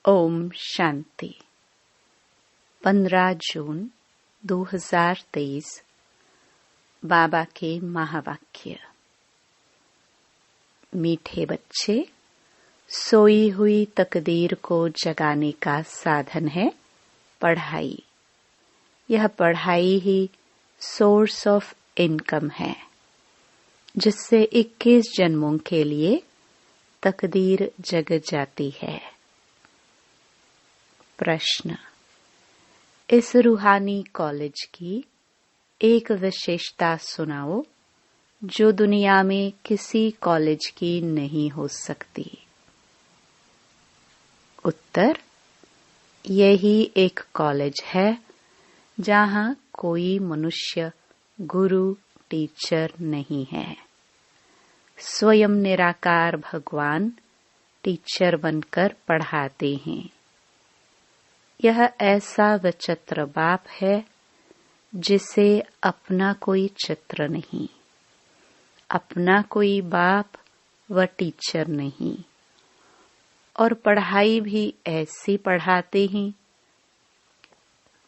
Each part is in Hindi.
ओम शांति। 15 जून 2023 बाबा के महावाक्य। मीठे बच्चे, सोई हुई तकदीर को जगाने का साधन है पढ़ाई। यह पढ़ाई ही सोर्स ऑफ इनकम है, जिससे 21 जन्मों के लिए तकदीर जग जाती है। प्रश्न: इस रूहानी कॉलेज की एक विशेषता सुनाओ जो दुनिया में किसी कॉलेज की नहीं हो सकती। उत्तर: यही एक कॉलेज है जहां कोई मनुष्य गुरु टीचर नहीं है। स्वयं निराकार भगवान टीचर बनकर पढ़ाते हैं। यह ऐसा विचित्र बाप है जिसे अपना कोई चित्र नहीं, अपना कोई बाप व टीचर नहीं, और पढ़ाई भी ऐसी पढ़ाते हैं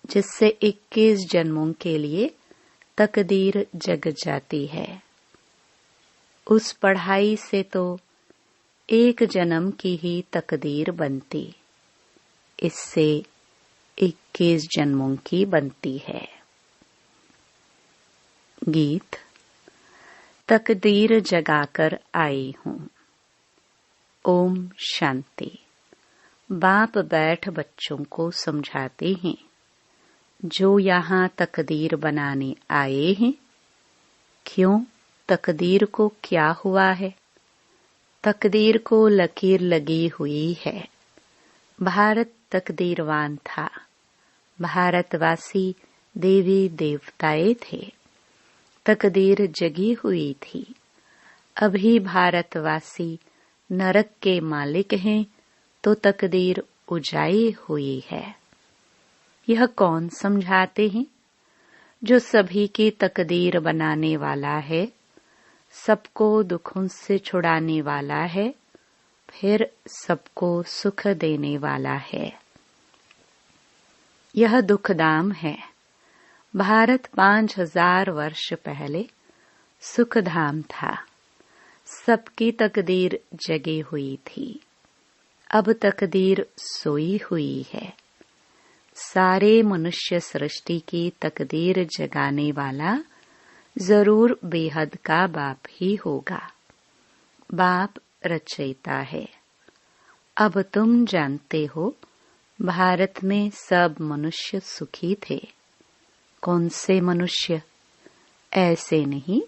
जिससे 21 जन्मों के लिए तकदीर जग जाती है। उस पढ़ाई से तो एक जन्म की ही तकदीर बनती, इससे 21 जन्मों की बनती है। गीत। तकदीर जगाकर आई हूँ। ओम शांति। बाप बैठ बच्चों को समझाते हैं, जो यहाँ तकदीर बनाने आए हैं। क्यों? तकदीर को क्या हुआ है? तकदीर को लकीर लगी हुई है। भारत तकदीरवान था। भारतवासी देवी देवताएं थे। तकदीर जगी हुई थी। अभी भारतवासी नरक के मालिक हैं, तो तकदीर उजाई हुई है। यह कौन समझाते हैं? जो सभी की तकदीर बनाने वाला है, सबको दुखों से छुड़ाने वाला है, फिर सबको सुख देने वाला है। यह दुखधाम है। भारत 5000 वर्ष पहले सुखधाम था। सबकी तकदीर जगी हुई थी। अब तकदीर सोई हुई है। सारे मनुष्य सृष्टि की तकदीर जगाने वाला जरूर बेहद का बाप ही होगा। बाप रचयिता है। अब तुम जानते हो, भारत में सब मनुष्य सुखी थे। कौन से मनुष्य? ऐसे नहीं,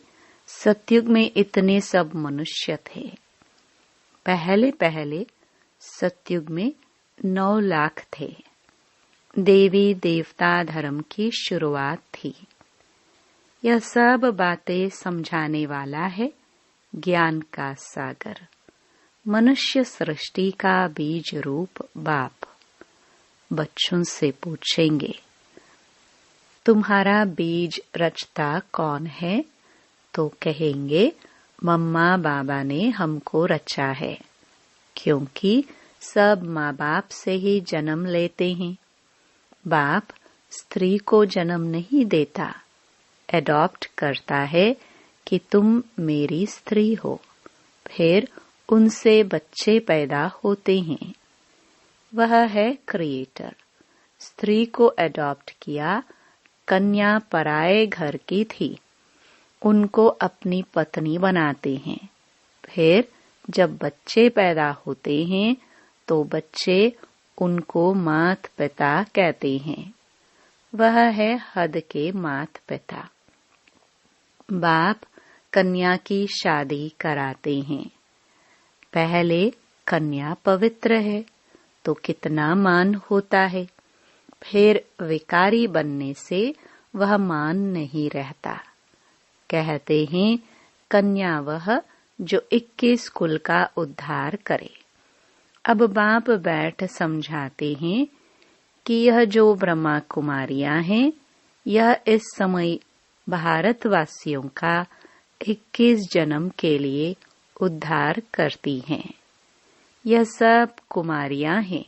सतयुग में इतने सब मनुष्य थे। पहले पहले सतयुग में 9 लाख थे। देवी देवता धर्म की शुरुआत थी। यह सब बातें समझाने वाला है ज्ञान का सागर, मनुष्य सृष्टि का बीज रूप बाप। बच्चों से पूछेंगे, तुम्हारा बीज रचता कौन है? तो कहेंगे, मम्मा बाबा ने हमको रचा है, क्योंकि सब माँ बाप से ही जन्म लेते हैं। बाप स्त्री को जन्म नहीं देता, एडॉप्ट करता है कि तुम मेरी स्त्री हो, फिर उनसे बच्चे पैदा होते हैं। वह है क्रिएटर। स्त्री को एडॉप्ट किया। कन्या पराये घर की थी, उनको अपनी पत्नी बनाते हैं। फिर जब बच्चे पैदा होते हैं तो बच्चे उनको मात पिता कहते हैं। वह है हद के मात पिता। बाप कन्या की शादी कराते हैं। पहले कन्या पवित्र है तो कितना मान होता है, फिर विकारी बनने से वह मान नहीं रहता। कहते हैं, कन्या वह जो 21 कुल का उद्धार करे। अब बाप बैठ समझाते हैं कि यह जो ब्रह्मा कुमारियां हैं, यह इस समय भारतवासियों का 21 जन्म के लिए उद्धार करती हैं। यह सब कुमारियां हैं।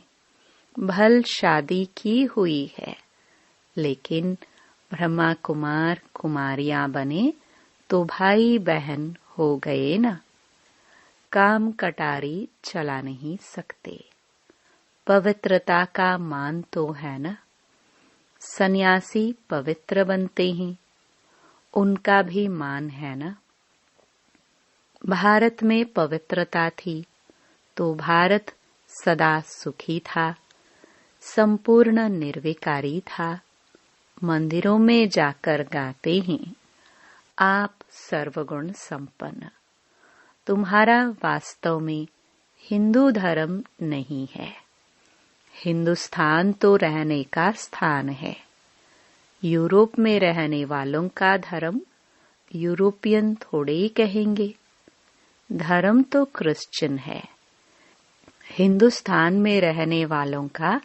भल शादी की हुई है, लेकिन ब्रह्मा कुमार कुमारियां बने तो भाई बहन हो गए ना। काम कटारी चला नहीं सकते। पवित्रता का मान तो है ना। सन्यासी पवित्र बनते हैं, उनका भी मान है ना। भारत में पवित्रता थी तो भारत सदा सुखी था, संपूर्ण निर्विकारी था। मंदिरों में जाकर गाते हैं, आप सर्वगुण संपन्न। तुम्हारा वास्तव में हिंदू धर्म नहीं है। हिंदुस्तान तो रहने का स्थान है। यूरोप में रहने वालों का धर्म यूरोपियन थोड़े ही कहेंगे। धर्म तो क्रिश्चियन है। हिंदुस्तान में रहने वालों का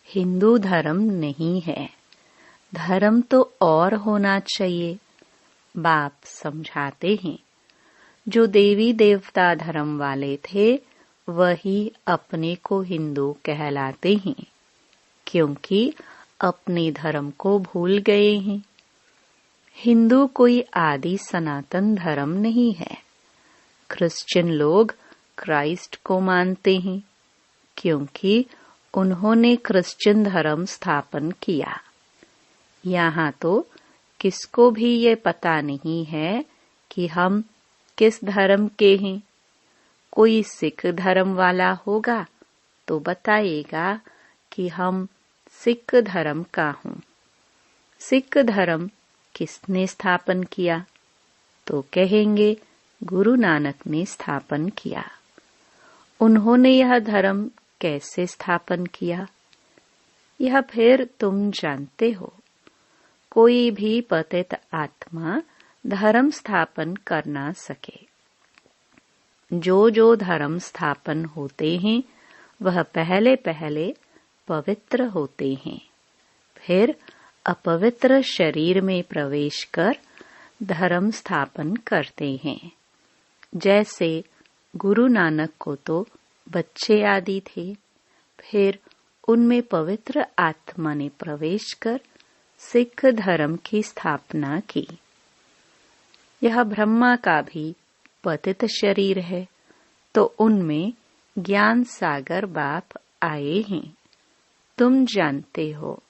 हिंदू धर्म नहीं है। धर्म तो और होना चाहिए। बाप समझाते हैं, जो देवी देवता धर्म वाले थे वही अपने को हिंदू कहलाते हैं, क्योंकि अपने धर्म को भूल गए हैं। हिंदू कोई आदि सनातन धर्म नहीं है। क्रिश्चियन लोग क्राइस्ट को मानते हैं, क्योंकि उन्होंने क्रिश्चियन धर्म स्थापन किया। यहाँ तो किसको भी ये पता नहीं है कि हम किस धर्म के हैं। कोई सिख धर्म वाला होगा तो बताएगा कि हम सिख धर्म का हूँ। सिख धर्म किसने स्थापन किया? तो कहेंगे गुरु नानक ने स्थापन किया। उन्होंने यह धर्म कैसे स्थापन किया? यह फिर तुम जानते हो। कोई भी पतित आत्मा धर्म स्थापन कर ना सके। जो जो धर्म स्थापन होते हैं वह पहले पहले पवित्र होते हैं, फिर अपवित्र शरीर में प्रवेश कर धर्म स्थापन करते हैं। जैसे गुरु नानक को तो बच्चे आदि थे, फिर उनमें पवित्र आत्मा ने प्रवेश कर सिख धर्म की स्थापना की। यह ब्रह्मा का भी पतित शरीर है, तो उनमें ज्ञान सागर बाप आए हैं। तुम जानते हो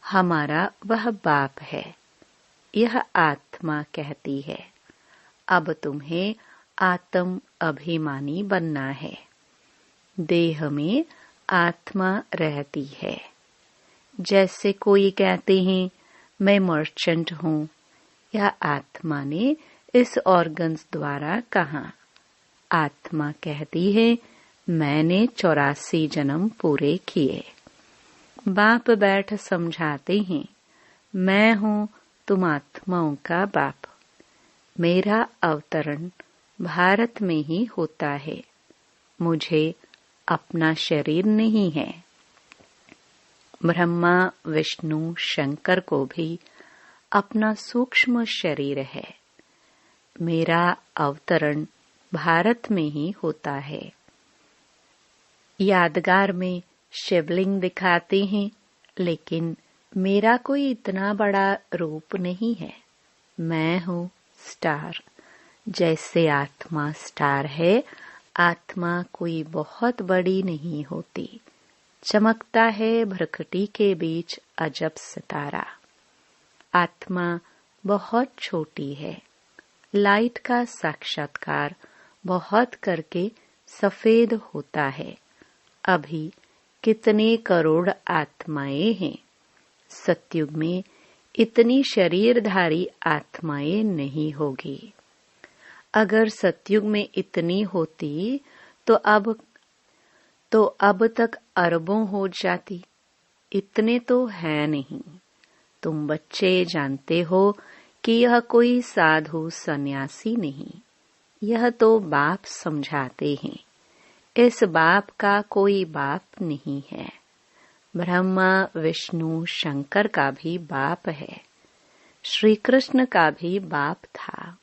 हमारा वह बाप है। यह आत्मा कहती है, अब तुम्हें आत्म अभिमानी बनना है। देह में आत्मा रहती है। जैसे कोई कहते हैं मैं मर्चेंट हूँ, यह आत्मा ने इस ऑर्गन्स द्वारा कहा। आत्मा कहती है मैंने 84 जन्म पूरे किए। बाप बैठ समझाते हैं, मैं हूँ तुम आत्माओं का बाप। मेरा अवतरण भारत में ही होता है। मुझे अपना शरीर नहीं है। ब्रह्मा विष्णु शंकर को भी अपना सूक्ष्म शरीर है। मेरा अवतरण भारत में ही होता है। यादगार में शिवलिंग दिखाते हैं, लेकिन मेरा कोई इतना बड़ा रूप नहीं है। मैं हूँ स्टार। जैसे आत्मा स्टार है, आत्मा कोई बहुत बड़ी नहीं होती। चमकता है भ्रकुटी के बीच अजब सितारा। आत्मा बहुत छोटी है। लाइट का साक्षात्कार बहुत करके सफेद होता है। अभी कितने करोड़ आत्माएं हैं। सतयुग में इतनी शरीरधारी आत्माएं नहीं होगी। अगर सतयुग में इतनी होती तो अब तक अरबों हो जाती। इतने तो है नहीं। तुम बच्चे जानते हो कि यह कोई साधु सन्यासी नहीं, यह तो बाप समझाते हैं। इस बाप का कोई बाप नहीं है। ब्रह्मा विष्णु शंकर का भी बाप है। श्री कृष्ण का भी बाप था।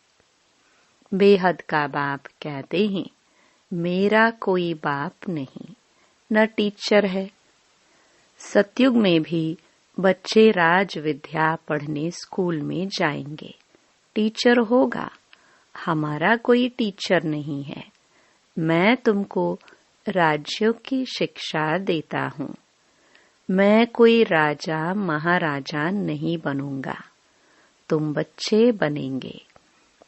बेहद का बाप कहते हैं मेरा कोई बाप नहीं, न टीचर है। सतयुग में भी बच्चे राज विद्या पढ़ने स्कूल में जाएंगे। टीचर होगा। हमारा कोई टीचर नहीं है। मैं तुमको राज्यों की शिक्षा देता हूँ। मैं कोई राजा महाराजा नहीं बनूंगा। तुम बच्चे बनेंगे।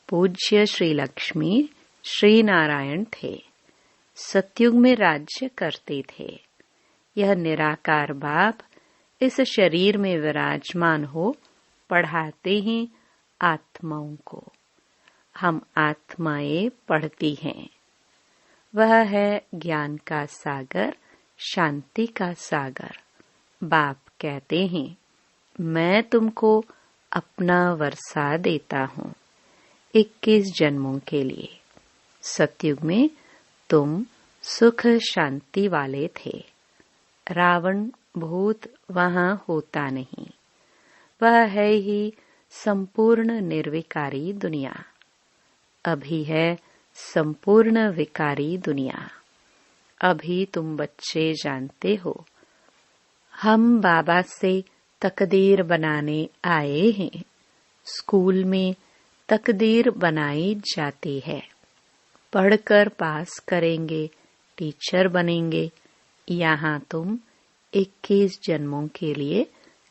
पूज्य श्री लक्ष्मी श्री नारायण थे। सतयुग में राज्य करते थे। यह निराकार बाप इस शरीर में विराजमान हो पढ़ाते हैं आत्माओं को। हम आत्माएं पढ़ती हैं। वह है ज्ञान का सागर, शांति का सागर। बाप कहते हैं, मैं तुमको अपना वर्षा देता हूँ 21 जन्मों के लिए। सतयुग में तुम सुख शांति वाले थे। रावण भूत वहाँ होता नहीं। वह है ही संपूर्ण निर्विकारी दुनिया। अभी है संपूर्ण विकारी दुनिया। अभी तुम बच्चे जानते हो, हम बाबा से तकदीर बनाने आए हैं। स्कूल में तकदीर बनाई जाती है। पढ़कर पास करेंगे, टीचर बनेंगे। यहाँ तुम 21 जन्मों के लिए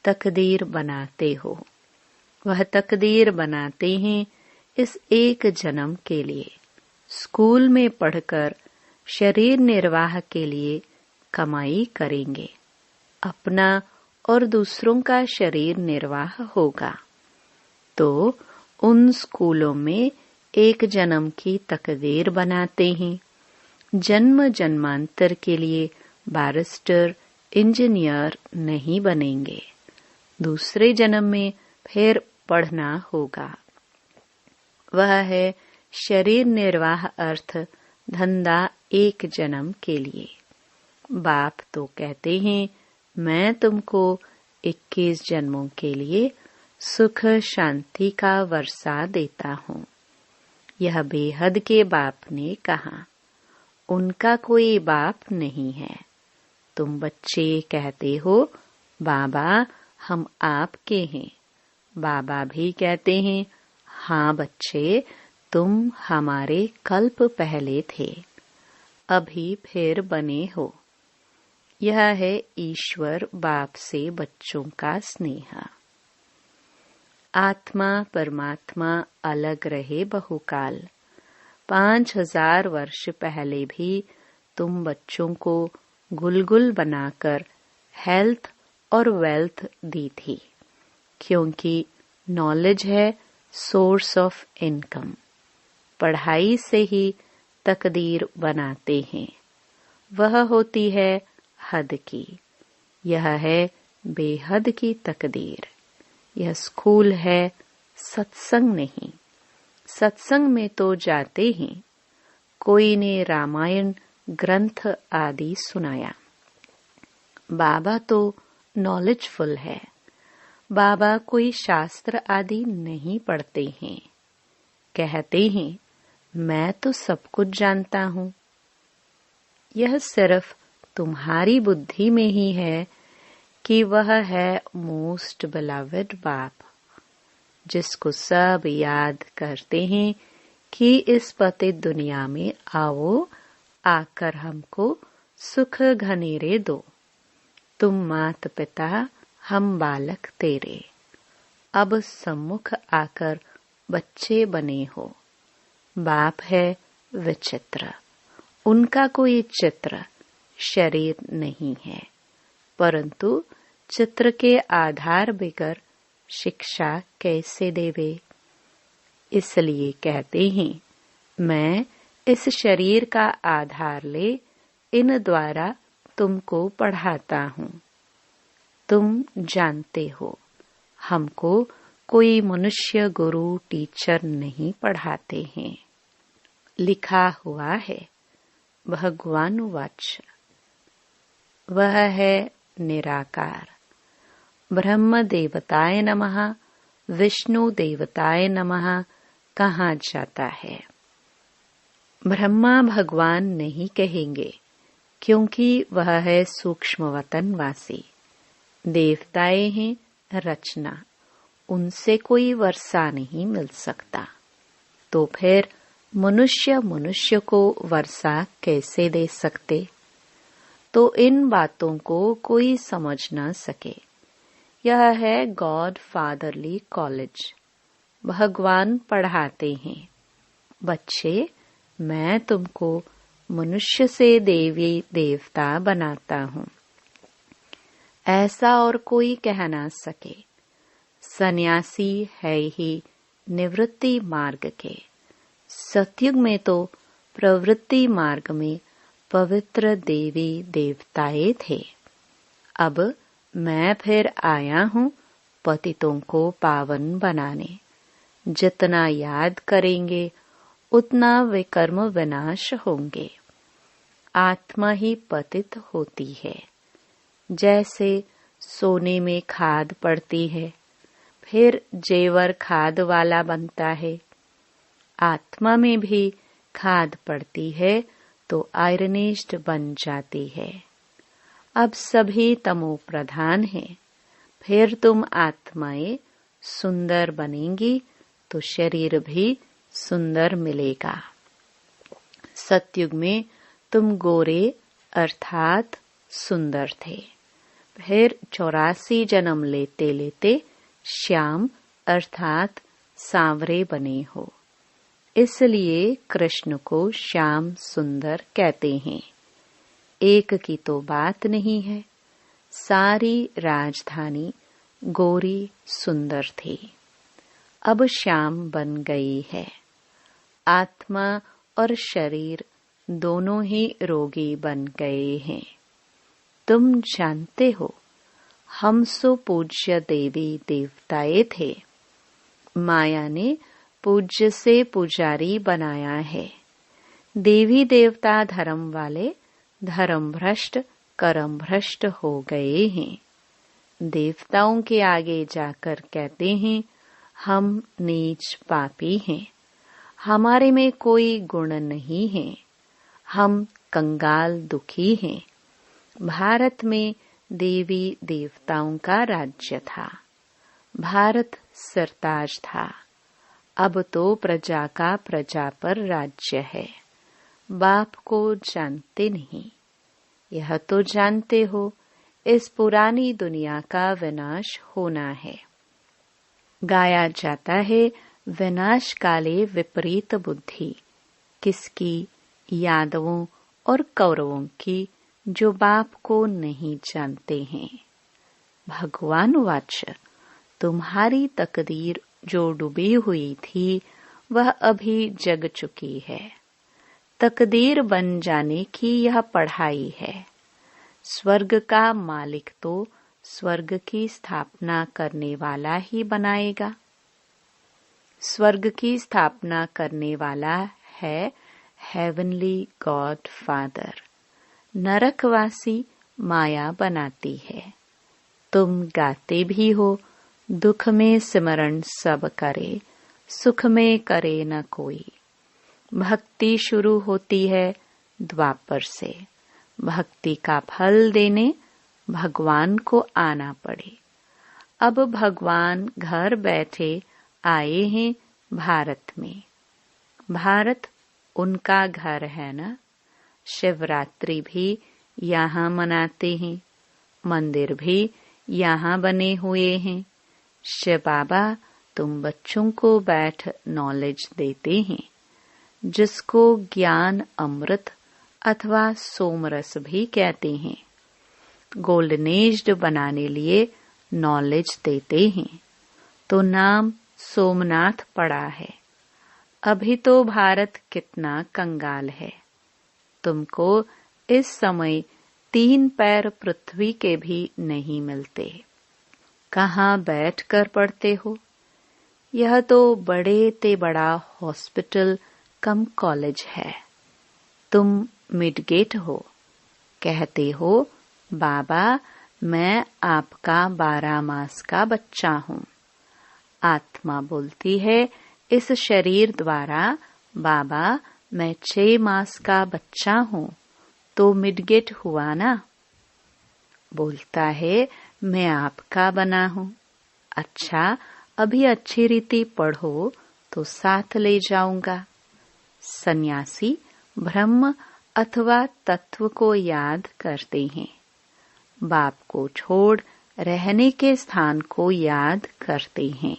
तकदीर बनाते हो। वह तकदीर बनाते हैं इस एक जन्म के लिए। स्कूल में पढ़कर शरीर निर्वाह के लिए कमाई करेंगे। अपना और दूसरों का शरीर निर्वाह होगा। तो उन स्कूलों में एक जन्म की तकदीर बनाते हैं। जन्म जन्मांतर के लिए बैरिस्टर, इंजीनियर नहीं बनेंगे। दूसरे जन्म में फिर पढ़ना होगा। वह है शरीर निर्वाह अर्थ धंधा एक जन्म के लिए। बाप तो कहते हैं, मैं तुमको 21 जन्मों के लिए सुख शांति का वर्षा देता हूँ। यह बेहद के बाप ने कहा। उनका कोई बाप नहीं है। तुम बच्चे कहते हो, बाबा हम आपके हैं। बाबा भी कहते हैं, हाँ बच्चे, तुम हमारे कल्प पहले थे, अभी फिर बने हो। यह है ईश्वर बाप से बच्चों का स्नेह। आत्मा परमात्मा अलग रहे बहुकाल। 5000 वर्ष पहले भी तुम बच्चों को गुलगुल बनाकर हेल्थ और वेल्थ दी थी, क्योंकि नॉलेज है सोर्स ऑफ इनकम। पढ़ाई से ही तकदीर बनाते हैं। वह होती है हद की। यह है बेहद की तकदीर। यह स्कूल है, सत्संग नहीं। सत्संग में तो जाते हैं। कोई ने रामायण ग्रंथ आदि सुनाया। बाबा तो नॉलेजफुल है। बाबा कोई शास्त्र आदि नहीं पढ़ते हैं। कहते हैं, मैं तो सब कुछ जानता हूँ। यह सिर्फ तुम्हारी बुद्धि में ही है कि वह है मोस्ट बिलवड बाप, जिसको सब याद करते हैं कि इस पतित दुनिया में आओ, आकर हमको सुख घनेरे दो। तुम मात पिता, हम बालक तेरे। अब सम्मुख आकर बच्चे बने हो। बाप है विचित्र। उनका कोई चित्र शरीर नहीं है, परंतु चित्र के आधार बिगर शिक्षा कैसे देवे। इसलिए कहते हैं, मैं इस शरीर का आधार ले इन द्वारा तुमको पढ़ाता हूँ। तुम जानते हो, हमको कोई मनुष्य गुरु टीचर नहीं पढ़ाते हैं। लिखा हुआ है, भगवानुवाच। वह है निराकार। ब्रह्म देवताय नमः, विष्णु देवताय नमः कहा जाता है। ब्रह्मा भगवान नहीं कहेंगे, क्योंकि वह है सूक्ष्म वतन वासी। देवताएं हैं रचना, उनसे कोई वर्षा नहीं मिल सकता, तो फिर मनुष्य मनुष्य को वर्षा कैसे दे सकते। तो इन बातों को कोई समझ न सके। यह है गॉड फादरली कॉलेज। भगवान पढ़ाते हैं, बच्चे मैं तुमको मनुष्य से देवी देवता बनाता हूँ, ऐसा और कोई कह ना सके। सन्यासी है ही निवृत्ति मार्ग के। सतयुग में तो प्रवृत्ति मार्ग में पवित्र देवी देवताएं थे। अब मैं फिर आया हूँ पतितों को पावन बनाने। जितना याद करेंगे उतना विकर्म विनाश होंगे। आत्मा ही पतित होती है। जैसे सोने में खाद पड़ती है, फिर जेवर खाद वाला बनता है। आत्मा में भी खाद पड़ती है तो आयरनिस्ट बन जाती है। अब सभी तमो प्रधान हैं। फिर तुम आत्माएं सुंदर बनेंगी तो शरीर भी सुंदर मिलेगा। सतयुग में तुम गोरे अर्थात सुंदर थे, फिर 84 जन्म लेते लेते श्याम अर्थात सांवरे बने हो। इसलिए कृष्ण को श्याम सुंदर कहते हैं। एक की तो बात नहीं है, सारी राजधानी गोरी सुंदर थी, अब श्याम बन गई है। आत्मा और शरीर दोनों ही रोगी बन गए हैं। तुम जानते हो हम सो पूज्य देवी देवताएं थे। माया ने पूज्य से पुजारी बनाया है। देवी देवता धर्म वाले धर्म भ्रष्ट कर्म भ्रष्ट हो गए हैं। देवताओं के आगे जाकर कहते हैं हम नीच पापी हैं, हमारे में कोई गुण नहीं है, हम कंगाल दुखी हैं। भारत में देवी देवताओं का राज्य था। भारत सरताज था। अब तो प्रजा का प्रजा पर राज्य है। बाप को जानते नहीं। यह तो जानते हो इस पुरानी दुनिया का विनाश होना है। गाया जाता है विनाश काले विपरीत बुद्धि। किसकी? यादवों और कौरवों की, जो बाप को नहीं जानते हैं। भगवान वाच, तुम्हारी तकदीर जो डूबी हुई थी वह अभी जग चुकी है। तकदीर बन जाने की यह पढ़ाई है। स्वर्ग का मालिक तो स्वर्ग की स्थापना करने वाला ही बनाएगा। स्वर्ग की स्थापना करने वाला है हेवनली गॉड फादर। नरकवासी माया बनाती है। तुम गाते भी हो, दुख में सिमरण सब करे, सुख में करे न कोई। भक्ति शुरू होती है द्वापर से। भक्ति का फल देने भगवान को आना पड़े। अब भगवान घर बैठे आए हैं भारत में। भारत उनका घर है ना। शिवरात्रि भी यहाँ मनाते हैं। मंदिर भी यहाँ बने हुए हैं। शिव बाबा तुम बच्चों को बैठ नॉलेज देते हैं, जिसको ज्ञान अमृत अथवा सोमरस भी कहते हैं। गोल्डनेज्ड बनाने लिए नॉलेज देते हैं, तो नाम सोमनाथ पड़ा है। अभी तो भारत कितना कंगाल है। तुमको इस समय 3 पैर पृथ्वी के भी नहीं मिलते। कहाँ बैठ कर पढ़ते हो? यह तो बड़े ते बड़ा हॉस्पिटल कम कॉलेज है। तुम मिडगेट हो। कहते हो बाबा मैं आपका 12 मास का बच्चा हूँ। आत्मा बोलती है इस शरीर द्वारा बाबा मैं 6 मास का बच्चा हूँ, तो मिडगेट हुआ ना। बोलता है मैं आपका बना हूँ। अच्छा, अभी अच्छी रीति पढ़ो तो साथ ले जाऊंगा। सन्यासी ब्रह्म अथवा तत्व को याद करते हैं। बाप को छोड़ रहने के स्थान को याद करते हैं।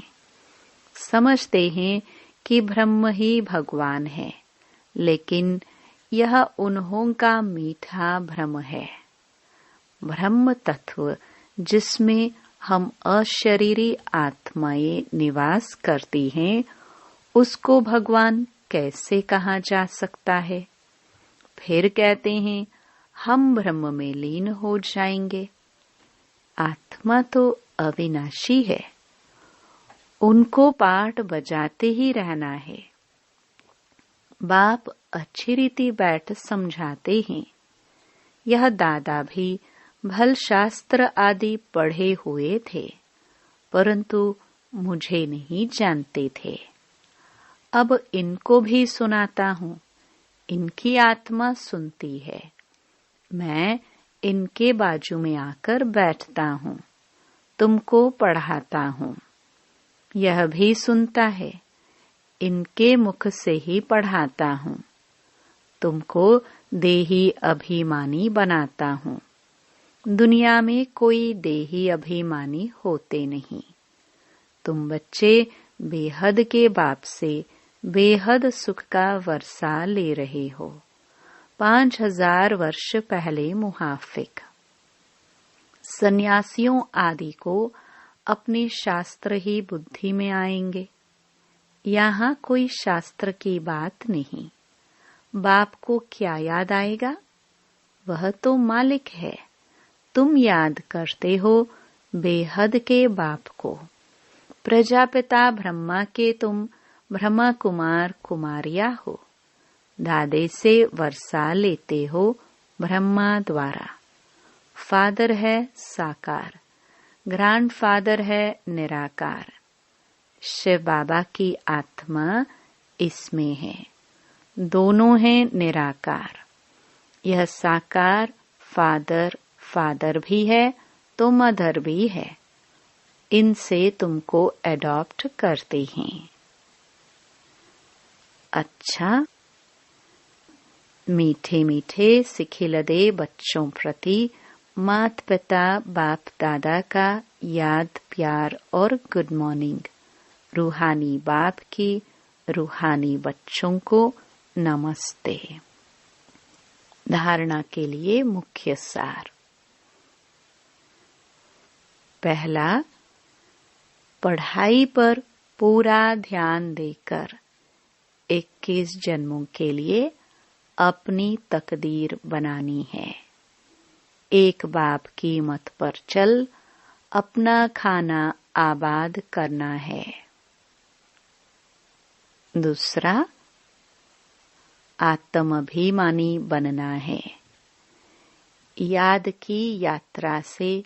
समझते हैं कि ब्रह्म ही भगवान है, लेकिन यह उन्हों का मीठा भ्रम है। ब्रह्म तत्व जिसमें हम अशरीरी आत्माएं निवास करती हैं, उसको भगवान कैसे कहा जा सकता है? फिर कहते हैं हम ब्रह्म में लीन हो जाएंगे। आत्मा तो अविनाशी है, उनको पाठ बजाते ही रहना है। बाप अच्छी रीति बैठ समझाते हैं। यह दादा भी भल शास्त्र आदि पढ़े हुए थे, परंतु मुझे नहीं जानते थे। अब इनको भी सुनाता हूँ। इनकी आत्मा सुनती है। मैं इनके बाजू में आकर बैठता हूँ, तुमको पढ़ाता हूँ। यह भी सुनता है। इनके मुख से ही पढ़ाता हूँ। तुमको देही अभिमानी बनाता हूँ। दुनिया में कोई देही अभिमानी होते नहीं। तुम बच्चे बेहद के बाप से बेहद सुख का वर्षा ले रहे हो। 5000 वर्ष पहले मुहाफिक। सन्यासियों आदि को अपने शास्त्र ही बुद्धि में आएंगे। यहाँ कोई शास्त्र की बात नहीं। बाप को क्या याद आएगा? वह तो मालिक है। तुम याद करते हो बेहद के बाप को। प्रजापिता ब्रह्मा के तुम ब्रह्मा कुमार कुमारिया हो। दादे से वर्षा लेते हो ब्रह्मा द्वारा। फादर है साकार, ग्रैंड फादर है निराकार। शिव बाबा की आत्मा इसमें है। दोनों हैं निराकार। यह साकार फादर भी है तो मदर भी है। इनसे तुमको एडॉप्ट करते हैं। अच्छा, मीठे मीठे सिखिलदे बच्चों प्रति मात पिता बाप दादा का याद प्यार और गुड मॉर्निंग। रूहानी बाप की रूहानी बच्चों को नमस्ते। धारणा के लिए मुख्य सार। पहला, पढ़ाई पर पूरा ध्यान देकर 21 जन्मों के लिए अपनी तकदीर बनानी है। एक बाप की मत पर चल अपना खाना आबाद करना है। दूसरा, आत्माभिमानी बनना है। याद की यात्रा से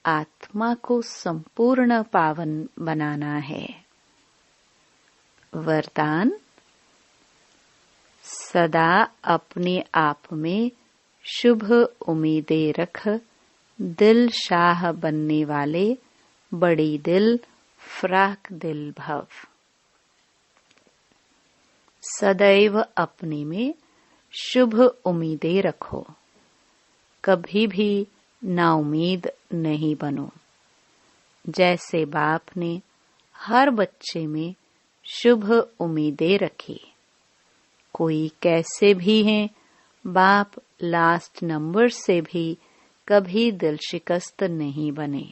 आत्मा को संपूर्ण पावन बनाना है। वरदान, सदा अपने आप में शुभ उम्मीदें रख दिल शाह बनने वाले बड़ी दिल फ्राक दिल भव। सदैव अपने में शुभ उम्मीदें रखो। कभी भी नाउम्मीद नहीं बनो। जैसे बाप ने हर बच्चे में शुभ उम्मीदें रखी। कोई कैसे भी हैं, बाप लास्ट नंबर से भी कभी दिल शिकस्त नहीं बने।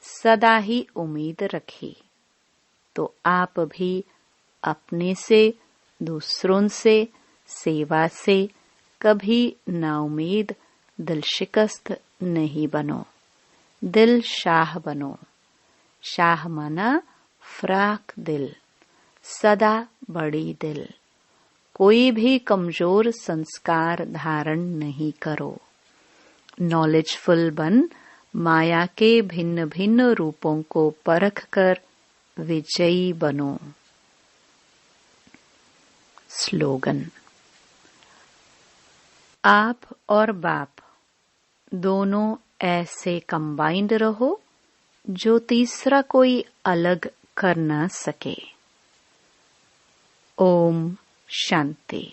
सदा ही उम्मीद रखी। तो आप भी अपने से, दूसरों से, सेवा से कभी नाउम्मीद दिल शिकस्त नहीं बनो। दिल शाह बनो। शाह माना फ्राक दिल, सदा बड़ी दिल। कोई भी कमजोर संस्कार धारण नहीं करो। नॉलेजफुल बन माया के भिन्न भिन्न रूपों को परख कर विजयी बनो। स्लोगन, आप और बाप दोनों ऐसे कंबाइंड रहो जो तीसरा कोई अलग कर न सके। ओम शांति।